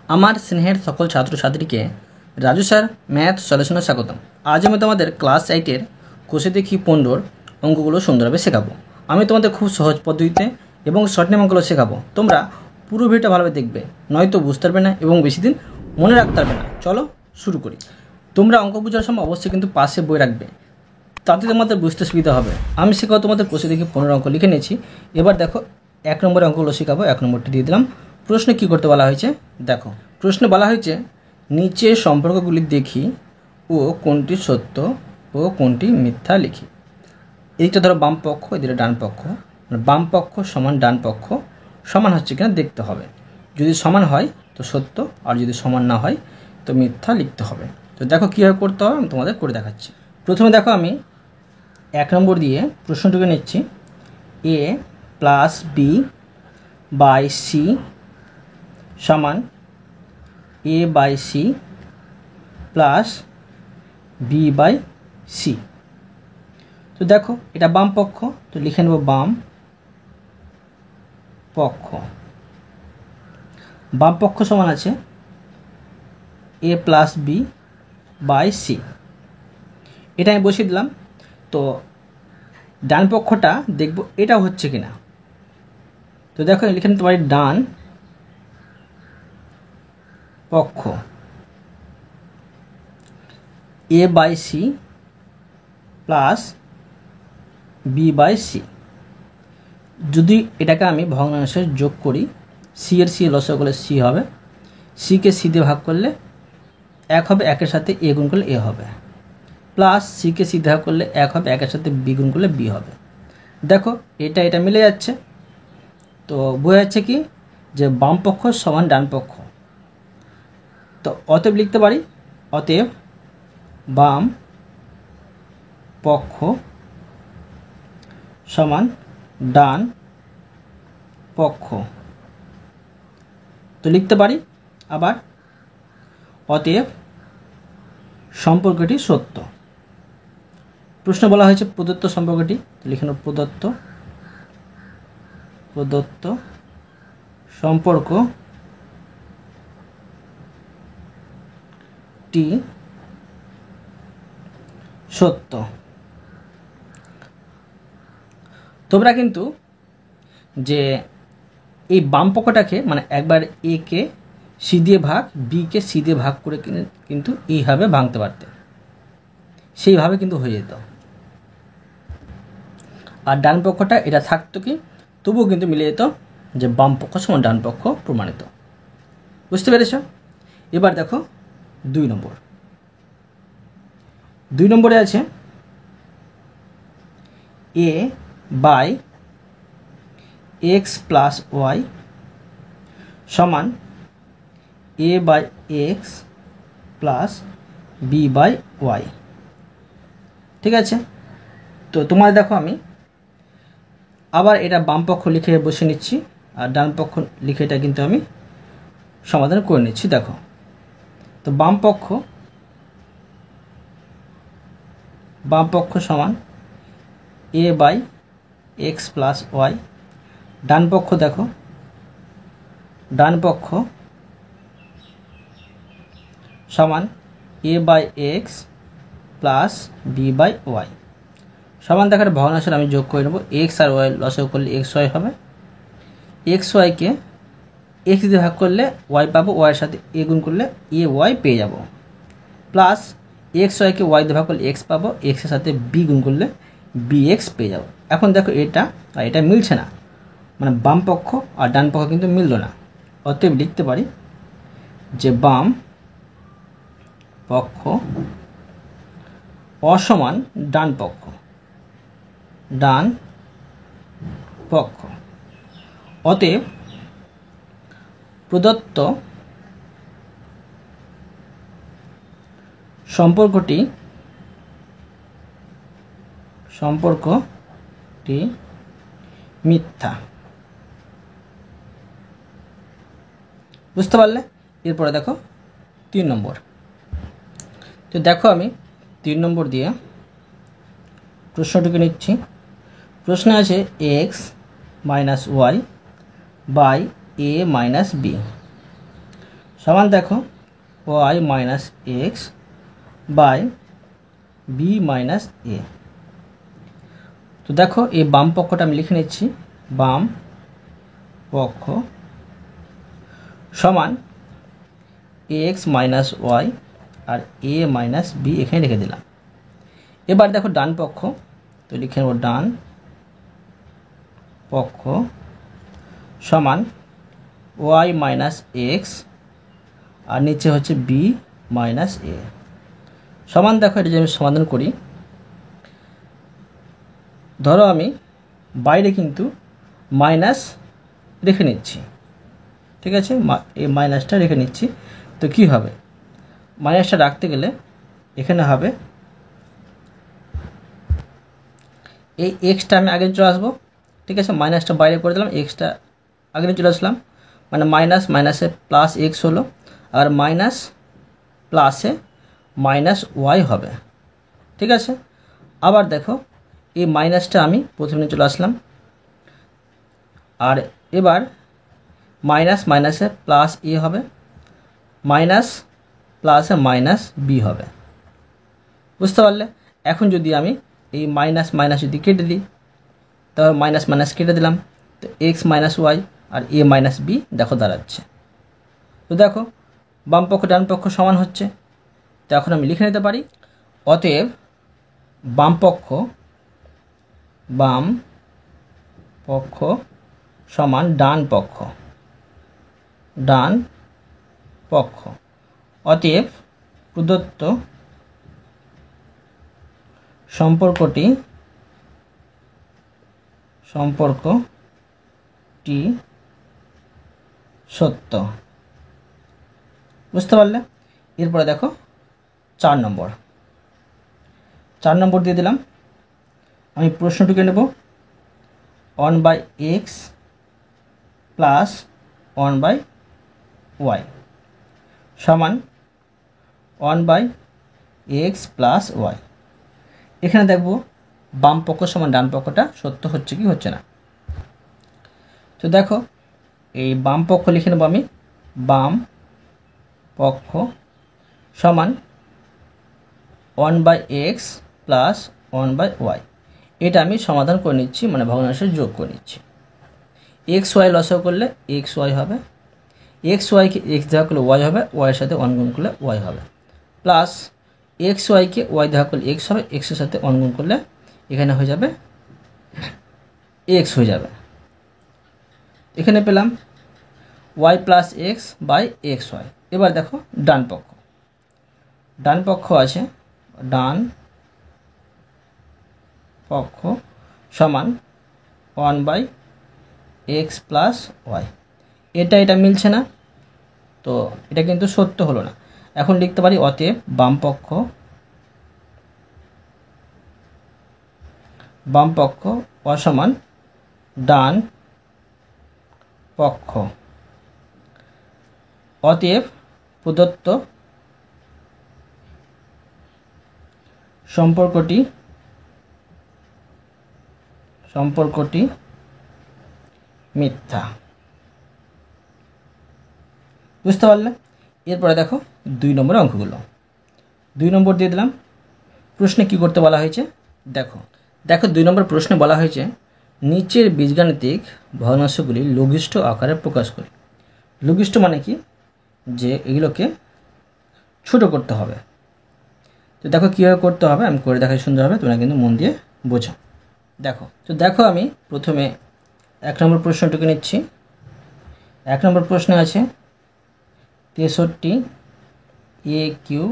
আমার স্নেহের সকল ছাত্রছাত্রীকে রাজু স্যার ম্যাথ সলিউশনে স্বাগতম। আজ আমি তোমাদের ক্লাস 8-এর কোষে দেখি 15 অঙ্কগুলো সুন্দরভাবে শেখাবো। আমি তোমাদের খুব সহজ পদ্ধতিতে এবং শর্ট নেম অঙ্কগুলো শেখাবো। তোমরা পুরো ভিডিওটা ভালোভাবে দেখবে, নয়তো বুঝতে পারবে না এবং বেশি দিন মনে রাখতে পারবে না। চলো শুরু করি। তোমরা অঙ্ক বোঝার সময় অবশ্যই কিন্তু পাশে বই রাখবে, তাতে তোমাদের বুঝতে সুবিধা হবে। আমি শেখাবো তোমাদের কোষে দেখি 15 অঙ্ক লিখে নিয়েছি। এবার দেখো 1 নম্বরের অঙ্কগুলো শেখাবো। 1 নম্বরটি দিয়ে দিলাম। প্রশ্নে কী করতে বলা হয়েছে দেখো। প্রশ্নে বলা হয়েছে নিচে সম্পর্কগুলি দেখি ও কোনটি সত্য ও কোনটি মিথ্যা লিখি। এদিকটা ধরো বাম পক্ষ, এদিকে ডান পক্ষ। বাম পক্ষ সমান ডান পক্ষ সমান হচ্ছে কিনা দেখতে হবে। যদি সমান হয় তো সত্য, আর যদি সমান না হয় তো মিথ্যা লিখতে হবে। তো দেখো কীভাবে করতে হবে আমি তোমাদের করে দেখাচ্ছি। প্রথমে দেখো আমি 1 নম্বর দিয়ে প্রশ্নটুকু নিচ্ছি। a plus B by c সমান a by c plus B by c. তো দেখো এটা বাম পক্ষ, তো লিখে নেব বাম পক্ষ। বাম পক্ষ সমান আছে a plus B by c, এটা আমি বসিয়ে দিলাম। তো ডান পক্ষটা দেখব এটা হচ্ছে কিনা। তো দেখো লিখে নিতে পারি ডান পক্ষ a by c plus B by c. যদি এটাকে আমি ভগ্নাংশে যোগ করি, সি এর সি লসাগু করলে সি হবে, সিকে সি দিয়ে ভাগ করলে 1 হবে, 1-এর সাথে এ গুণ করলে এ হবে, প্লাস সিকে সি ভাগ করলে 1 হবে, 1-এর সাথে বি গুণ করলে বি হবে। দেখো এটা মিলে যাচ্ছে। তো বোঝা যাচ্ছে কি যে বাম পক্ষ সমান ডান পক্ষ। তো অতএব লিখতে পারি অতএব বাম পক্ষ সমান ডান পক্ষ। তো লিখতে পারি আবার অতএব সম্পর্কটি সত্য। প্রশ্ন বলা হয়েছে প্রদত্ত সম্পর্কটি, লিখে নেব প্রদত্ত সম্পর্কটি সত্য। তোমরা কিন্তু যে এই বাম পক্ষটাকে মানে একবার এ কে সি দিয়ে ভাগ, বি কে সি দিয়ে ভাগ করে কিন্তু এইভাবে ভাঙতে পারতে, সেইভাবে কিন্তু হয়ে যেত। আর ডান পক্ষটা এটা থাকতো কি তবুও কিন্তু মিলে যেত যে বাম পক্ষ সমান ডান পক্ষ প্রমাণিত। বুঝতে পেরেছ? এবার দেখো 2 নম্বর। 2 নম্বরে আছে a by x plus y সমান a by x plus B by y. ঠিক আছে? তো তোমার দেখো আমি আবার এটা বাম পক্ষ লিখে বসে নিচ্ছি, আর ডান পক্ষ লিখে এটা কিন্তু আমি সমাধান করে নিচ্ছি। দেখো তো বাম পক্ষ সমান a by x plus Y. ডান পক্ষ দেখো ডান পক্ষ সমান a by x plus B by Y. সমান দেখার ভগ্নাংশ আমি যোগ করে নেব। এক্স আর ওয়াই লসাগু করলে এক্স ওয়াই হবে, এক্স ওয়াইকে এক্স দিয়ে ভাগ করলে ওয়াই পাবো, ওয়াইয়ের সাথে এ গুণ করলে এ ওয়াই পেয়ে যাব, প্লাস এক্স ওয়াইকে ওয়াই দিয়ে ভাগ করলে এক্স পাবো, এক্সের সাথে বি গুণ করলে বি এক্স পেয়ে যাব। এখন দেখো এটা আর এটা মিলছে না, মানে বাম পক্ষ আর ডান পক্ষ কিন্তু মিলল না। অতএব লিখতে পারি যে বাম পক্ষ অসমান ডান পক্ষ। অতএব প্রদত্ত সম্পর্কটি মিথ্যা। বুঝতে পারলে? এরপরে দেখো 3 নম্বর। তো দেখো আমি 3 নম্বর দিয়ে প্রশ্নটিকে নিচ্ছি। প্রশ্ন আছে X minus Y by A minus B সমান দেখো Y minus X by B minus A. তো দেখো এই বাম পক্ষটা আমি লিখে নিচ্ছি, বাম পক্ষ সমান এক্স মাইনাস ওয়াই আর এ মাইনাস বি এখানে রেখে দিলাম। এবার দেখো ডান পক্ষ, তো লিখে নেব ডান পক্ষ সমান ওয়াই মাইনাস এক্স আর নিচে হচ্ছে বি মাইনাস এ। সমান দেখো এটা যদি আমি সমাধান করি, ধরো আমি বাইরে কিন্তু মাইনাস রেখে নিচ্ছি, ঠিক আছে, এই মাইনাসটা রেখে নিচ্ছি। তো কি হবে, মাইনাসটা রাখতে গেলে এখানে হবে এই এক্সটা আমি আগে চলে আসবো, ঠিক আছে, মাইনাসটা বাইরে করে দিলাম, এক্সটা আগে চলে আসলাম, মানে মাইনাস মাইনাসে প্লাস এক্স হলো আর মাইনাস প্লাসে মাইনাস ওয়াই হবে, ঠিক আছে। আবার দেখো এই মাইনাসটা আমি প্রথমে চলে আসলাম আর এবার মাইনাস মাইনাসে প্লাস এ হবে, মাইনাস প্লাসে মাইনাস বি হবে, বুঝতে পারলে। এখন যদি আমি এই মাইনাস মাইনাস যদি কেটে দিই, তাহলে মাইনাস মাইনাস কেটে দিলাম, তো এক্স মাইনাস ওয়াই আর এ মাইনাস বি দেখো দাঁড়াচ্ছে। তো দেখো বাম পক্ষ ডান পক্ষ সমান হচ্ছে, তো এখন আমি লিখে নিতে পারি অতএব বাম পক্ষ সমান ডান পক্ষ। অতএব প্রদত্ত সম্পর্কটি সত্য, বুঝতে পারলে। এরপরে দেখো 4 নম্বর দিয়ে দিলাম। আমি প্রশ্নটিকে নেব 1/x প্লাস 1/y সমান 1/x প্লাস ওয়াই। এখানে দেখব বাম পক্ষ সমান ডান পক্ষটা সত্য হচ্ছে কি হচ্ছে না। তো দেখো এই বাম পক্ষ লিখে নেব আমি, বাম পক্ষ সমান 1/x প্লাস 1/y। এটা আমি সমাধান করে নিচ্ছি, মানে ভগ্নাংশে যোগ করে নিচ্ছি। এক্স ওয়াই লসাগু করলে এক্স ওয়াই হবে, এক্স ওয়াইকে এক্স দেওয়া করলে ওয়াই হবে, ওয়াইয়ের সাথে 1 গুণ করলে ওয়াই হবে, প্লাস এক্স ওয়াইকে ওয়াই দেওয়া করলে এক্স হবে, এক্সের সাথে 1 গুণ করলে এখানে হয়ে যাবে এক্স হয়ে যাবে। এখানে পেলাম y plus x by x y. এবার দেখো ডান পক্ষ আছে, ডান পক্ষ সমান 1/x প্লাস ওয়াই। এটা মিলছে না, তো এটা কিন্তু সত্য হলো না। এখন লিখতে পারি অতএব বাম পক্ষ অসমান ডান পক্ষ। অতএব প্রদত্ত সম্পর্কটি মিথ্যা, বুঝতে পারলে। এরপরে দেখো 2 নম্বরের অঙ্কগুলো। 2 নম্বর দিয়ে দিলাম। প্রশ্নে কি করতে বলা হয়েছে দেখো 2 নম্বর প্রশ্নে বলা হয়েছে নিচের বীজগাণিতিক ভগ্নাংশগুলি লঘিষ্ঠ আকারে প্রকাশ করি। লঘিষ্ঠ মানে কি, যে এগুলোকে ছোট করতে হবে। তো দেখো কীভাবে করতে হবে আমি করে দেখাই সুন্দরভাবে, তোমরা কিন্তু মন দিয়ে বোঝো। দেখো আমি প্রথমে 1 নম্বর প্রশ্নটুকু নিচ্ছি। 1 নম্বর প্রশ্নে আছে 63 a কিউ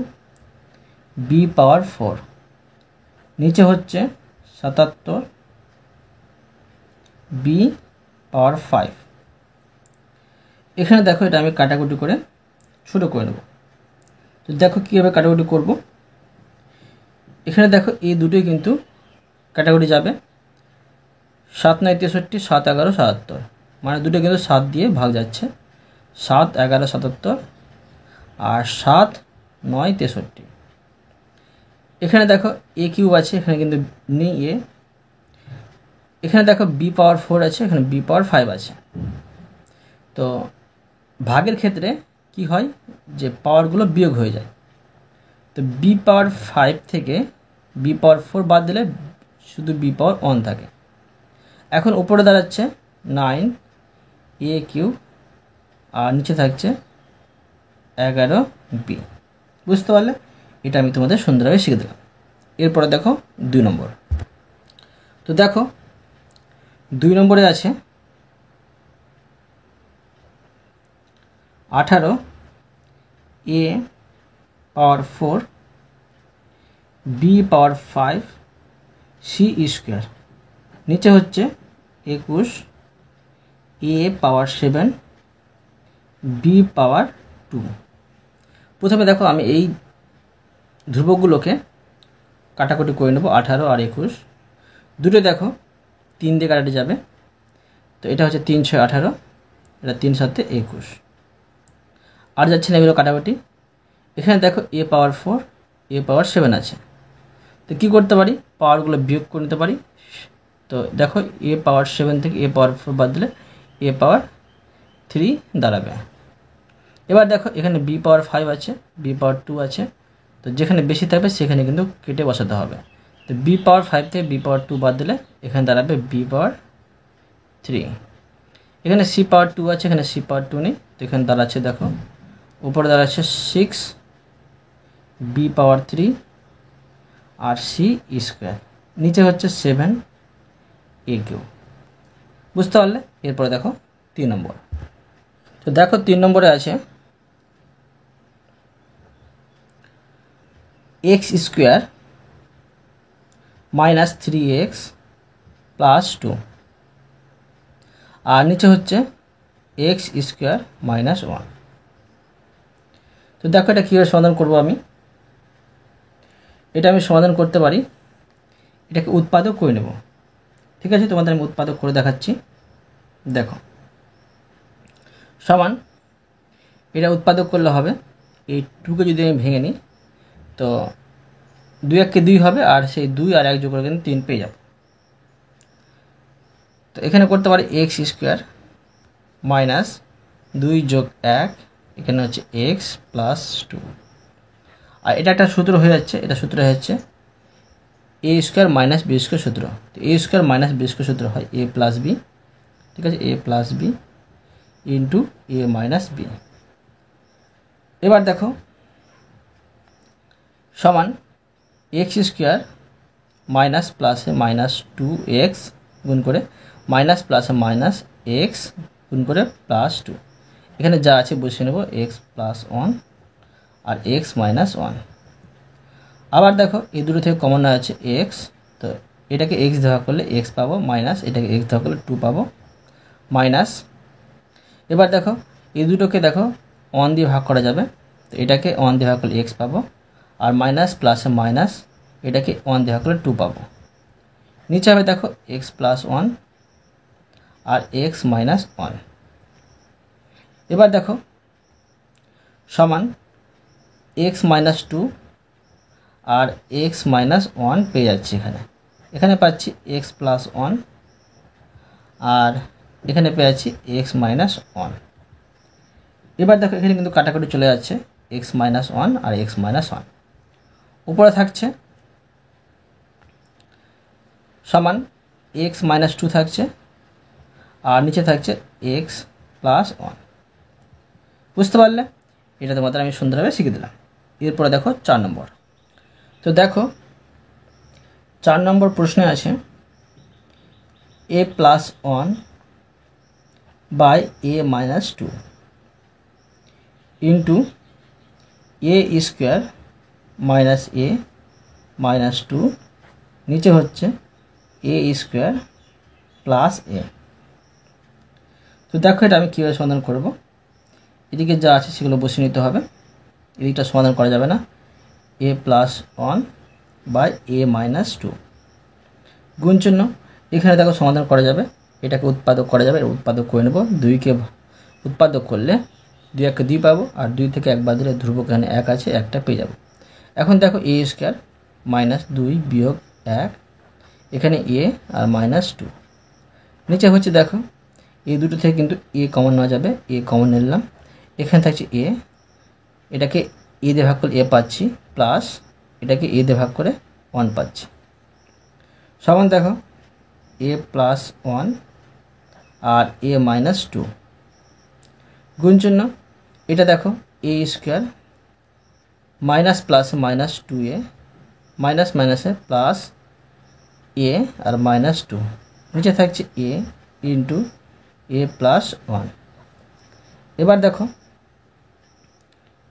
বি পাওয়ার 4, নিচে হচ্ছে 77 বি পাওয়ার 5। এখানে দেখো এটা আমি কাটাকুটি করে ছোটো করে নেব। তো দেখো কীভাবে কাটাকুটি করব। এখানে দেখো এই দুটোই কিন্তু কাটাকুটি যাবে, 7 9 63, 7 11 77, মানে দুটো কিন্তু 7 দিয়ে ভাগ যাচ্ছে, 7 11 77 আর 7 9 63। এখানে দেখো এ কিউব আছে, এখানে কিন্তু নেই এ। এখানে দেখো বি পাওয়ার 4 আছে, এখানে বি পাওয়ার 5 আছে। তো ভাগের ক্ষেত্রে কি হয় যে পাওয়ারগুলো বিয়োগ হয়ে যায়। তো বি পাওয়ার 5 থেকে বি পাওয়ার 4 বাদ দিলে শুধু বি পাওয়ার 1 থাকে। এখন উপরে দাঁড়াচ্ছে 9 এ কিউ আর নিচে থাকছে 11 বি। বুঝতে পারলে? এটা আমি তোমাদের সুন্দরভাবে শিখে দিলাম। এরপরে দেখো 2 নম্বর। তো দেখো 2 নম্বরে আছে 18 এ পাওয়ার 4 বি পাওয়ার 5 সি স্কোয়ার, নিচে হচ্ছে 21 এ পাওয়ার 7 বি পাওয়ার 2। প্রথমে দেখো আমি এই ধ্রুবকগুলোকে কাটাকুটি করে নেব। 18 আর 21 দুটো দেখো 3 দিয়ে কাটাতে যাবে। তো এটা হচ্ছে 3 6 18, এটা 3 7 21, আর যাচ্ছে না এগুলো কাটাকুটি। এখানে দেখো এ পাওয়ার 4 এ পাওয়ার 7 আছে। তো কী করতে পারি, পাওয়ারগুলো বিয়োগ করে নিতে পারি। তো দেখো এ পাওয়ার 7 থেকে এ পাওয়ার 4 বাদ দিলে এ পাওয়ার 3 দাঁড়াবে। এবার দেখো এখানে বি পাওয়ার 5 আছে, বি পাওয়ার 2 আছে। তো যেখানে বেশি থাকবে সেখানে কিন্তু কেটে বসাতে হবে। তো বি পাওয়ার 5 থেকে বি পাওয়ার 2 বাদ দিলে এখানে দাঁড়াবে বি পাওয়ার 3। এখানে সি পাওয়ার 2 আছে, এখানে সি পাওয়ার 2 নেই। তো এখানে দাঁড়াচ্ছে দেখো উপরে দাঁড়াচ্ছে 6 বি পাওয়ার 3 আর সি স্কোয়ার, নিচে হচ্ছে 7 এ কিউ। বুঝতে পারলে? এরপরে দেখো 3 নম্বর। তো দেখো 3 নম্বরে আছে x square minus 3x plus 2, আর নিচে হচ্ছে এক্স স্কোয়ার মাইনাস 1। তো দেখো এটা কীভাবে সমাধান করব আমি। এটা আমি সমাধান করতে পারি, এটাকে উৎপাদক করে নেব। ঠিক আছে, তোমাদের আমি উৎপাদক করে দেখাচ্ছি। দেখো সমান, এটা উৎপাদক করলে হবে এই 2কে যদি আমি ভেঙে নিই তো 2 1 কে 2 হবে, আর সেই 2 আর 1 যোগ করে কিন্তু 3 পেয়ে যাব। তো এখানে করতে পারি এক্স স্কোয়ার মাইনাস 2 যোগ 1, এখানে হচ্ছে এক্স প্লাস 2, আর এটা একটা সূত্র হয়ে যাচ্ছে। এটা সূত্র হয়ে যাচ্ছে এ স্কোয়ার মাইনাস বি স্কোয়ার সূত্র। তো এ স্কোয়ার মাইনাস বি স্কোয়ার সূত্র হয় এ প্লাস বি। ঠিক আছে, A plus B into A minus B. এবার দেখো সমান এক্স স্কোয়ার মাইনাস প্লাসে মাইনাস 2x গুণ করে মাইনাস প্লাসে মাইনাস এক্স গুণ করে প্লাস 2। এখানে যা আছে বসিয়ে নেব এক্স প্লাস 1 আর এক্স মাইনাস 1। আবার দেখো এই দুটো থেকে কমন আছে এক্স, তো এটাকে এক্স দেওয়া করলে এক্স পাবো, মাইনাস এটাকে এক্স দেওয়া করলে 2 পাবো, মাইনাস। এবার দেখো এই দুটোকে দেখো 1 দিয়ে ভাগ করা যাবে। তো এটাকে 1 দিয়ে ভাগ করলে এক্স পাবো, আর মাইনাস প্লাসে মাইনাস এটাকে 1 দিয়ে ভাগ করলে 2 পাবো। নিচে হবে দেখো এক্স প্লাস 1 আর এক্স মাইনাস 1। এবার দেখো সমান এক্স মাইনাস 2 আর এক্স মাইনাস 1 পেয়ে যাচ্ছি। এখানে পাচ্ছি এক্স প্লাস 1 আর এখানে পেয়ে যাচ্ছি এক্স মাইনাস 1। এবার দেখো এখানে কিন্তু কাটাকুটি চলে যাচ্ছে, এক্স মাইনাস 1 আর এক্স মাইনাস 1। উপরে থাকছে সমান এক্স মাইনাস 2 থাকছে, আর নিচে থাকছে এক্স প্লাস 1। বুঝতে পারলে? এটা তোমাদের আমি সুন্দরভাবে শিখে দিলাম। এরপরে দেখো 4 নম্বর। তো দেখো 4 নম্বর প্রশ্নে আছে A plus 1 by A minus 2 into A square minus A minus 2, নিচে হচ্ছে এ স্কোয়ার প্লাস এ। তো দেখো এটা আমি কীভাবে সমাধান করব। এদিকে যা আছে সেগুলো বসিয়ে নিতে হবে, এদিকটা সমাধান করা যাবে না। এ প্লাস 1 বাই এ মাইনাস 2 গুণ চিহ্ন, এখানে দেখো সমাধান করা যাবে, এটাকে উৎপাদক করা যাবে। উৎপাদক করে নেব, 2কে উৎপাদক করলে 2 1 কে 2 পাবো, আর 2 থেকে 1 বাদ দিলে ধ্রুবক এখানে 1 আছে, একটা পেয়ে যাব। এখন দেখো এ স্কোয়ার মাইনাস 2 বিয়োগ 1, এখানে এ আর মাইনাস 2। নিচে হচ্ছে দেখো এই দুটো থেকে কিন্তু এ কমন নেওয়া যাবে, এ কমন নিলাম। এখানে থাকছে এ, এটাকে এ দিয়ে ভাগ করলে এ পাচ্ছি, প্লাস এটাকে এ দিয়ে ভাগ করে 1 পাচ্ছি, সমান দেখো এ প্লাস 1 আর এ মাইনাস 2 গুণ চিহ্ন, এটা দেখো A square minus plus minus 2a minus মাইনাসে প্লাস এ আর মাইনাস 2, নিচে থাকছে এ ইন্টু এ প্লাস 1। এবার দেখো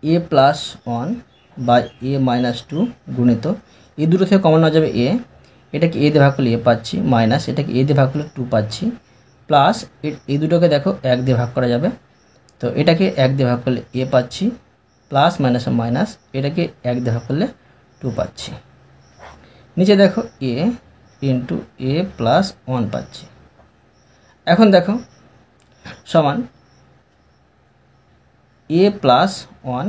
এ প্লাস 1 বাই এ মাইনাস 2 গুণিত এই দুটো থেকে কমন নেওয়া যাবে এ, এটাকে এ দিয়ে ভাগ করলে এ পাচ্ছি, মাইনাস এটাকে এ দিয়ে ভাগ করলে 2 পাচ্ছি, প্লাস এই দুটোকে দেখো 1 দিয়ে ভাগ করা যাবে, তো এটাকে 1 দিয়ে ভাগ করলে এ পাচ্ছি, প্লাস মাইনাস মাইনাস এটাকে 1 দিয়ে ভাগ করলে 2 পাচ্ছি, নিচে দেখো এ ইন্টু এ প্লাস 1 পাচ্ছি। এখন দেখো সমান এ প্লাস 1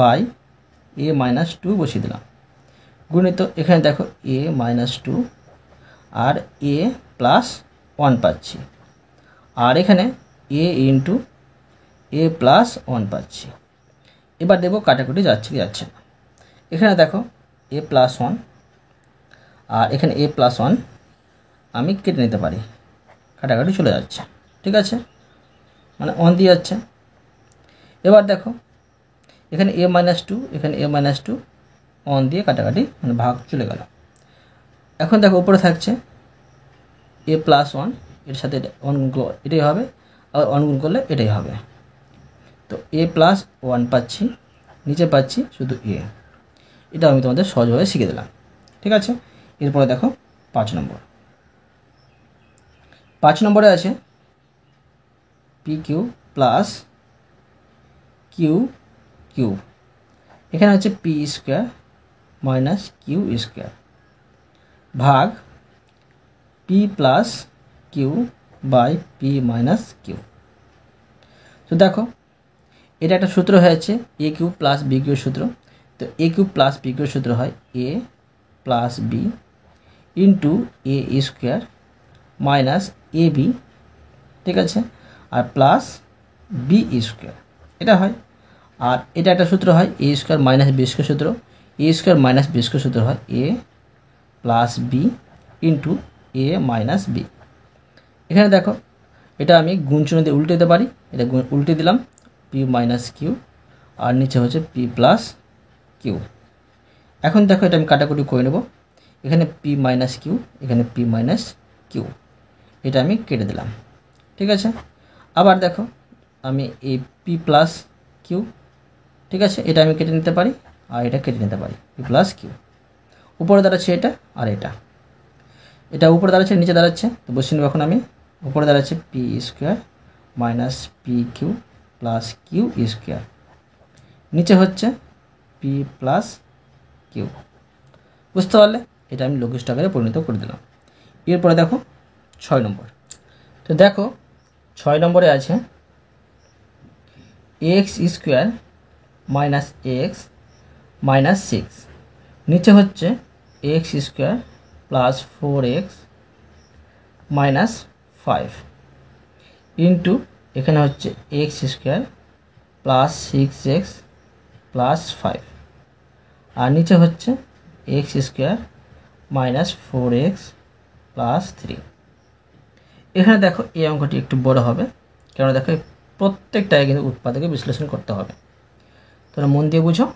বাই এ মাইনাস 2 বসিয়ে দিলাম, গুণিত এখানে দেখো এ মাইনাস 2 আর এ প্লাস 1 পাচ্ছি, আর এখানে এ ইন্টু এ প্লাস 1 পাচ্ছি। এবার দেখব কাটাকুটি যাচ্ছে কি যাচ্ছে না। এখানে দেখো এ প্লাস 1 আর এখানে এ প্লাস 1 আমি কেটে নিতে পারি, কাটাকাটি চলে যাচ্ছে, ঠিক আছে, মানে 1 দিয়ে যাচ্ছে। এবার দেখো এখানে এ মাইনাস 2 এখানে এ মাইনাস 2 1 দিয়ে কাটাকাটি মানে ভাগ চলে গেল। এখন দেখো উপরে থাকছে এ প্লাস 1, এর সাথে অনগুণ এটাই হবে, আর অনগুণ করলে এটাই হবে, তো এ প্লাস 1 পাচ্ছি, নিচে পাচ্ছি শুধু এ। এটা আমি তোমাদের সহজভাবে শিখে দিলাম, ঠিক আছে। এরপরে দেখো 5 নম্বর। 5 নম্বরে আছে P Q plus Q cube, এখানে হচ্ছে P square minus Q square ভাগ P plus Q by P minus Q. তো দেখো এটা একটা সূত্র হয়েছে A Q plus B Q সূত্র, তো A Q plus B Q সূত্র হয় A plus B into A square minus A B, ঠিক আছে, আর প্লাস বি স্কোয়ার এটা হয়। আর এটা একটা সূত্র হয় এ স্কোয়ার মাইনাস বি স্কোয়ার সূত্র, এ স্কোয়ার মাইনাস বি স্কোয়ার সূত্র হয় A plus B into A minus B. এখানে দেখো এটা আমি গুণ চিহ্ন দিয়ে উল্টে দিতে পারি, এটা উল্টে দিলাম পি মাইনাস কিউ আর নিচে হচ্ছে পি প্লাস কিউ। এখন দেখো এটা আমি কাটাকুটি করে নেব, এখানে পি মাইনাস কিউ এখানে পি মাইনাস কিউ, এটা আমি কেটে দিলাম, ঠিক আছে। আবার দেখো আমি এই পি প্লাস কিউ, ঠিক আছে, এটা আমি কেটে নিতে পারি আর এটা কেটে নিতে পারি, পি প্লাস কিউ। উপরে দাঁড়াচ্ছে এটা আর এটা উপরে দাঁড়াচ্ছে নিচে দাঁড়াচ্ছে, তো বসিয়ে নেব। এখন আমি উপরে দাঁড়াচ্ছে p square minus p Q plus q square, নিচে হচ্ছে পি প্লাস কিউ। বুঝতে পারলে এটা আমি লঘিষ্ঠ আকারে পরিণত করে দিলাম। এরপরে দেখো 6 নম্বর। তো দেখো 6 নম্বরে আছে x square minus x minus 6, নিচে হচ্ছে x square plus 4x minus 5 into এখানে হচ্ছে x square plus 6x plus 5 আর নিচে হচ্ছে x square minus 4x plus 3। এখানে দেখো এই অঙ্কটি একটু বড় হবে, কারণ দেখো প্রত্যেকটাই কিন্তু উৎপাদকে বিশ্লেষণ করতে হবে, তোমরা মন দিয়ে বুঝো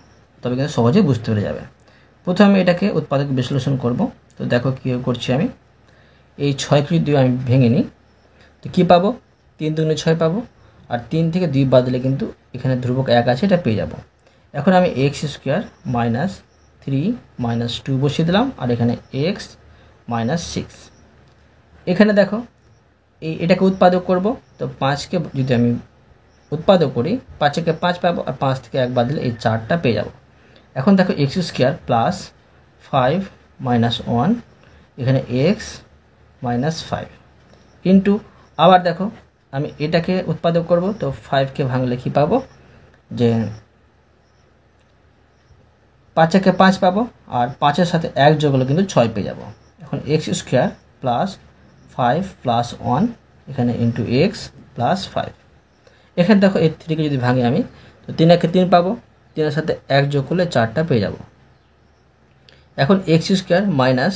তবে কিন্তু সহজেই বুঝতে পেরে যাবে। প্রথমে এটাকে উৎপাদক বিশ্লেষণ করব, তো দেখো কী করছি আমি, এই 6কে যদি আমি ভেঙে নিই তো কী পাবো, 3 দুগুণে 6 পাবো, আর 3 থেকে 2 বাদ দিলে কিন্তু এখানে ধ্রুবক 1 আছে, এটা পেয়ে যাব। এখন আমি এক্স স্কোয়ার মাইনাস 3 মাইনাস 2 বসিয়ে দিলাম, আর এখানে এক্স মাইনাস 6। এখানে দেখো এটাকে উৎপাদক করব, তো 5কে যদি আমি উৎপাদক করি 5কে 5 পাবো, আর 5 থেকে 1 বাদ দিলে এই 4টা পেয়ে যাব। এখন দেখো এক্স স্কোয়ার প্লাস 5 মাইনাস 1 এখানে এক্স মাইনাস 5 ইন্টু আবার দেখো আমি এটাকে উৎপাদক করব, তো 5কে ভাঙলে কী পাবো, যে 5কে 5 পাবো, আর 5-এর সাথে 1 যোগ হলে কিন্তু 6 পেয়ে যাব। এখন এক্স স্কোয়ার প্লাস 5 প্লাস 1 এখানে ইন্টু এক্স প্লাস 5। এখানে দেখো এই 3কে যদি ভাঙি আমি, তো 3 একে 3 পাবো, 3-এর সাথে 1 যোগ করলে 4টা পেয়ে যাব। এখন এক্স স্কোয়ার মাইনাস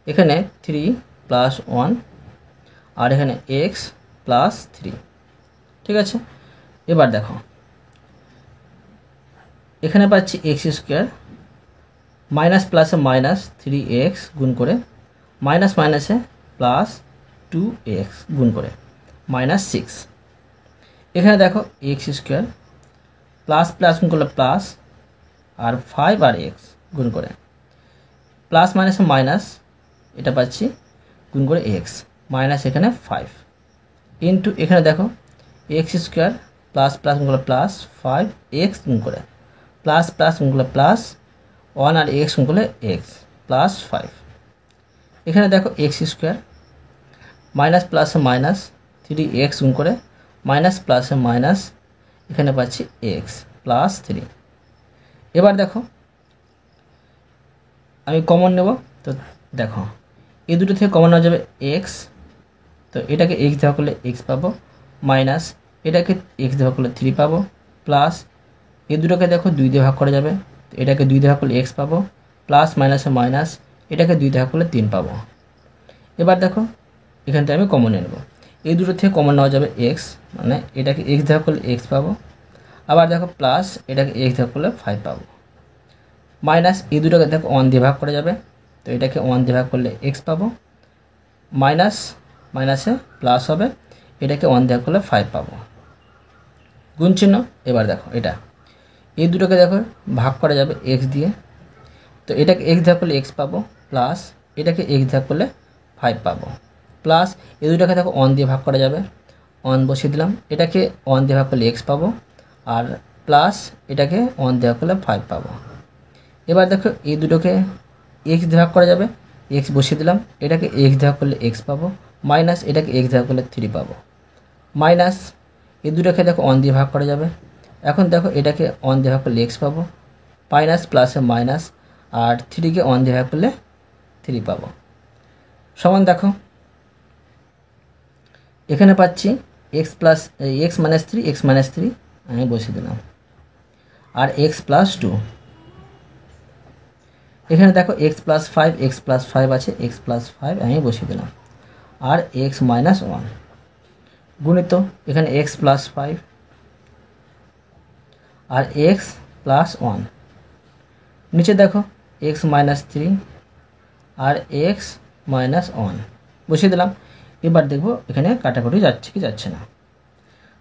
এখানে 3 প্লাস 1 আর এখানে এক্স প্লাস 3, ঠিক আছে। এবার দেখো এখানে পাচ্ছি এক্স স্কোয়ার মাইনাস প্লাসে মাইনাস 3x গুণ করে মাইনাস মাইনাসে প্লাস 2x গুণ করে -6। এখানে দেখো এক্স স্কোয়ার প্লাস প্লাস গুণ করলে প্লাস আর 5 আর x গুণ করে প্লাস মাইনাসে মাইনাস, এটা পাচ্ছি গুণ করে x মাইনাস এখানে 5 ইন্টু এখানে দেখো এক্স স্কোয়ার প্লাস প্লাস গুণ করলে প্লাস 5x গুণ করে প্লাস প্লাস গুণ করলে প্লাস 1 আর x গুণ করলে x প্লাস 5। এখানে দেখো এক্স স্কোয়ার মাইনাস প্লাসে মাইনাস 3x গুণ করে মাইনাস প্লাসে মাইনাস এখানে পাচ্ছি x প্লাস 3। এবার দেখো আমি কমন নেব, তো দেখো এই দুটো থেকে কমন নেওয়া যাবে x, তো এটাকে x দেওয়া করলে x পাবো, মাইনাস এটাকে x দেওয়া করলে 3 পাবো, প্লাস এই দুটোকে দেখো 2 দিয়ে ভাগ করা যাবে, তো এটাকে 2 দিয়ে ভাগ করলে x পাবো, প্লাস মাইনাসে মাইনাস এটাকে 2 দিয়ে ভাগ করলে 3 পাবো। এবার দেখো এখান থেকে আমি কমন নেব, এই দুটো থেকে কমন নেওয়া যাবে x, মানে এটাকে x দেওয়া করলে x পাবো, আবার দেখো প্লাস এটাকে x দেওয়া করলে 5 পাবো, মাইনাস এই দুটোকে দেখো 1 দিয়ে ভাগ করা যাবে, তো এটাকে 1 দিয়ে ভাগ করলে x পাবো, মাইনাস মাইনাসে প্লাস হবে, এটাকে 1 দিয়ে ভাগ করলে 5 পাবো, গুণ চিহ্ন। এবার দেখো এটা এই দুটোকে দেখো ভাগ করা যাবে x দিয়ে, তো এটাকে x দেওয়া করলে x পাবো, প্লাস এটাকে x দেওয়া করলে 5 পাবো, প্লাস এই দুটোকে দেখো 1 দিয়ে ভাগ করা যাবে, 1 বসিয়ে দিলাম, এটাকে 1 দিয়ে ভাগ করলে x পাবো, আর প্লাস এটাকে 1 দেওয়া করলে 5 পাবো। এবার দেখো এই দুটোকে x দিয়ে ভাগ করা যাবে, x বসিয়ে দিলাম, এটাকে x দেওয়া করলে x পাবো, মাইনাস এটাকে x দেওয়া করলে 3 পাবো, মাইনাস এই দুটোকে দেখো 1 দিয়ে ভাগ করা যাবে, এখন দেখো এটাকে 1 দিয়ে ভাগ করলে x পাবো, মাইনাস প্লাসে মাইনাস আর 3কে 1 দিয়ে ভাগ করলে 3 পাবো, সমান দেখো এখানে পাচ্ছি x প্লাস x মাইনাস 3 আমি বসিয়ে দিলাম, আর x প্লাস 2, এখানে দেখো x প্লাস 5 আছে, x প্লাস 5 আমি বসিয়ে দিলাম, আর x মাইনাস 1 গুণিত এখানে x প্লাস 5 আর x প্লাস 1, নিচে দেখো x মাইনাস 3 আর x মাইনাস 1 বসিয়ে দিলাম। এবার দেখবো এখানে কাটাকুটি যাচ্ছে কি যাচ্ছে না,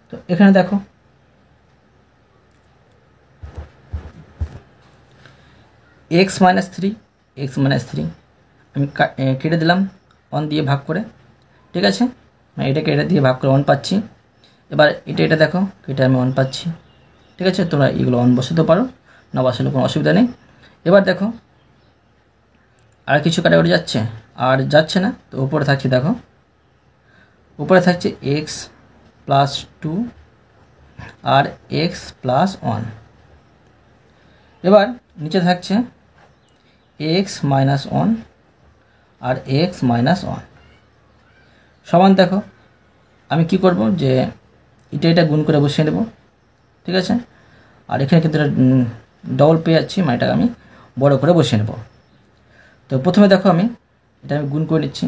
তো এখানে দেখো x মাইনাস 3 আমি কেটে দিলাম 1 দিয়ে ভাগ করে, ঠিক আছে, এটাকে এটা দিয়ে ভাগ করে 1 পাচ্ছি। এবার এটা দেখো এটা আমি 1 পাচ্ছি, ঠিক আছে, তোমরা এগুলো 1 বসাতে পারো, না বসালে কোনো অসুবিধা নেই। এবার দেখো আর কিছু কাটাকুটি যাচ্ছে আর যাচ্ছে না, তো উপরে থাকছে দেখো উপরে থাকছে x প্লাস 2 আর x প্লাস 1, এবার নিচে থাকছে x মাইনাস 1 আর x মাইনাস 1, সমান দেখো আমি কি করব যে এটা গুণ করে বসিয়ে নেব, ঠিক আছে, আর এখানে কিন্তু ডবল পেয়ে যাচ্ছি, মানে এটাকে আমি বড় করে বসিয়ে নেব। তো প্রথমে দেখো আমি এটা গুণ করে নিচ্ছি,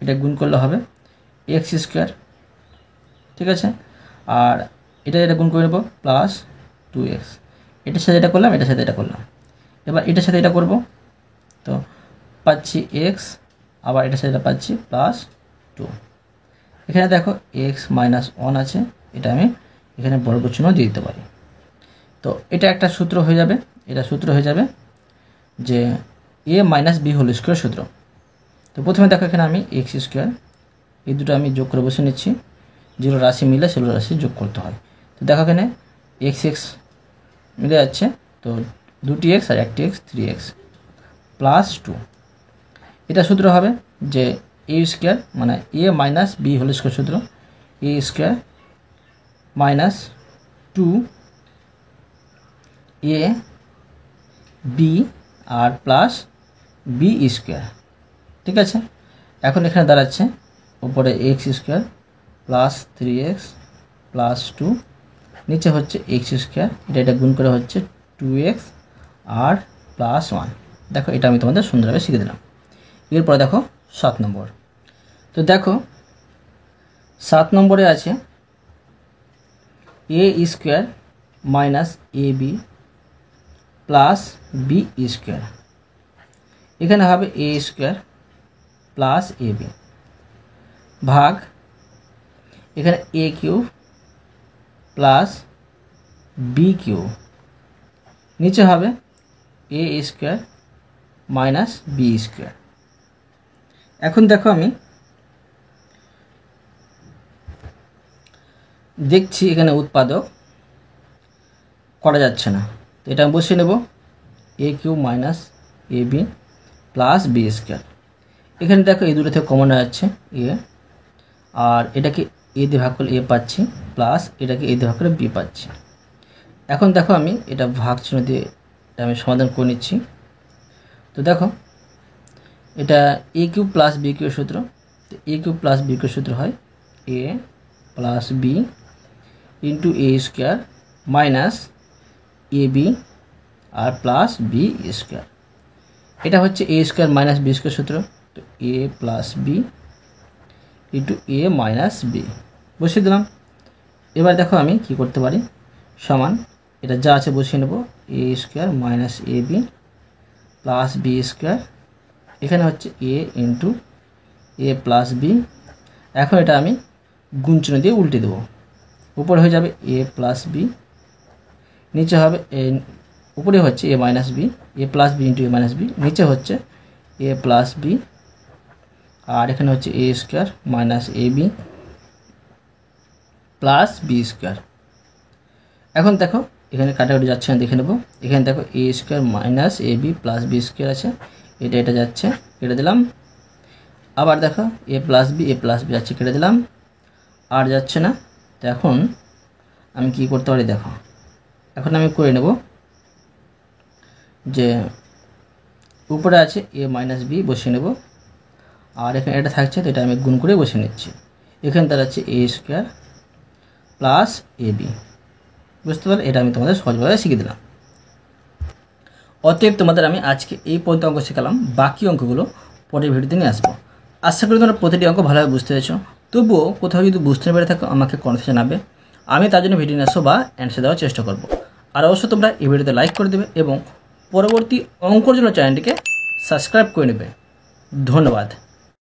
এটা গুণ করলে হবে এক্স স্কোয়ার, ঠিক আছে, আর এটা গুণ করে নেব প্লাস 2x, এটার সাথে এটা করলাম, এটার সাথে এটা করলাম, এবার এটার সাথে এটা করব, তো পাচ্ছি x, আবার এটার সাথে এটা পাচ্ছি প্লাস 2, এখানে দেখো x মাইনাস 1 আছে, এটা আমি এখানে বর্গ চিহ্ন দিয়ে দিতে পারি। তো এটা একটা সূত্র হয়ে যাবে, এটা সূত্র হয়ে যাবে যে a minus b whole square সূত্র। তো প্রথমে দেখো এখানে আমি এক্স স্কোয়ার এই দুটো আমি যোগ করে বসে নিচ্ছি, যেগুলো রাশি মিলে সেগুলো রাশি যোগ করতে হয়। তো দেখো এখানে x মিলে যাচ্ছে, তো 2টি x আর 1টি x 3x প্লাস 2, এটা সূত্র হবে যে a স্কোয়ার মানে a minus b whole square সূত্র, a square minus 2a b আর প্লাস b স্কোয়ার, ঠিক আছে। এখন এখানে দাঁড়াচ্ছে উপরে x square plus 3x plus 2 নিচে হচ্ছে এক্স স্কোয়ার, এটা গুণ করে হচ্ছে 2x আর প্লাস 1। দেখো এটা আমি তোমাদের সুন্দরভাবে শিখে দিলাম। এরপরে দেখো 7 নম্বর। তো দেখো 7 নম্বরে আছে এ square minus A B plus B square. এখানে হবে এ স্কোয়ার প্লাস এ বি ভাগ এখানে এ কিউব প্লাস বি কিউব, নিচে হবে এ স্কোয়ার মাইনাস বি স্কোয়ার। এখন দেখো আমি দেখছি এখানে উৎপাদক করা যাচ্ছে না, তো এটা আমি বসিয়ে নেব এ cube minus A B plus B square. এখানে দেখো এই দুটো থেকে কমন হয়ে যাচ্ছে এ, আর এটাকে এ দিয়ে ভাগ করলে এ পাচ্ছি প্লাস এটাকে এ দিয়ে ভাগ করে বি পাচ্ছি। এখন দেখো আমি এটা ভাগ চিহ্ন দিয়ে এটা আমি সমাধান করে নিচ্ছি। তো দেখো এটা এ কিউব প্লাস বি কিউব সূত্র, তো এ কিউব প্লাস বি কিউব সূত্র হয় A plus B into A square minus A B R plus B square. এটা হচ্ছে এ স্কোয়ার মাইনাস বি স্কোয়ার সূত্র, তো এ প্লাস বি ইন্টু এ মাইনাস বি বসিয়ে দিলাম। এবার দেখো আমি কি করতে পারি, সমান এটা যা আছে বসিয়ে নেব এ square minus A B plus B square, এখানে হচ্ছে এ ইন্টু এ প্লাস বি। এখন এটা আমি গুণ চিহ্ন দিয়ে উল্টে দেবো, উপরে হয়ে যাবে এ প্লাস বি, নিচে হবে উপরে হচ্ছে এ মাইনাস বি, এ প্লাস বি ইন্টু এ মাইনাস বি, নিচে হচ্ছে এ প্লাস বি আর এখানে হচ্ছে এ square minus A B plus B square. এখন দেখো এখানে কাটাকাটি যাচ্ছে না, দেখে নেব। এখানে দেখো A square minus A B plus B square আছে, এটা যাচ্ছে কেটে দিলাম। আবার দেখো এ প্লাস বি যাচ্ছে কেটে দিলাম, আর যাচ্ছে না। তো এখন আমি কি করতে পারি দেখো, এখন আমি করে নেব যে উপরে আছে এ মাইনাস বি বসিয়ে নেব, আর এখানে এটা থাকছে তো এটা আমি গুণ করে বসিয়ে নিচ্ছি। এখানে দাঁড়াচ্ছে এ স্কোয়ার প্লাস এ বি, বুঝতে পারলে? এটা আমি তোমাদের সহজভাবে শিখিয়ে দিলাম। অতএব তোমাদের আমি আজকে এই পর্যন্ত অঙ্ক শেখালাম, বাকি অঙ্কগুলো পরের ভিডিওতে নিয়ে আসবো। আশা করি তোমরা প্রতিটি অঙ্ক ভালোভাবে বুঝতে পেরেছো। তবুও কোথাও যদি বুঝতে না পেরে থাকো আমাকে কমেন্টে জানাবে, আমি তার জন্য ভিডিও নিয়ে আসবো বা অ্যান্সার দেওয়ার চেষ্টা করব। আর অবশ্যই তোমরা এই ভিডিওতে লাইক করে দেবে এবং পরবর্তী অঙ্কর জন্য চ্যানেলটিকে সাবস্ক্রাইব করে নেবে। ধন্যবাদ।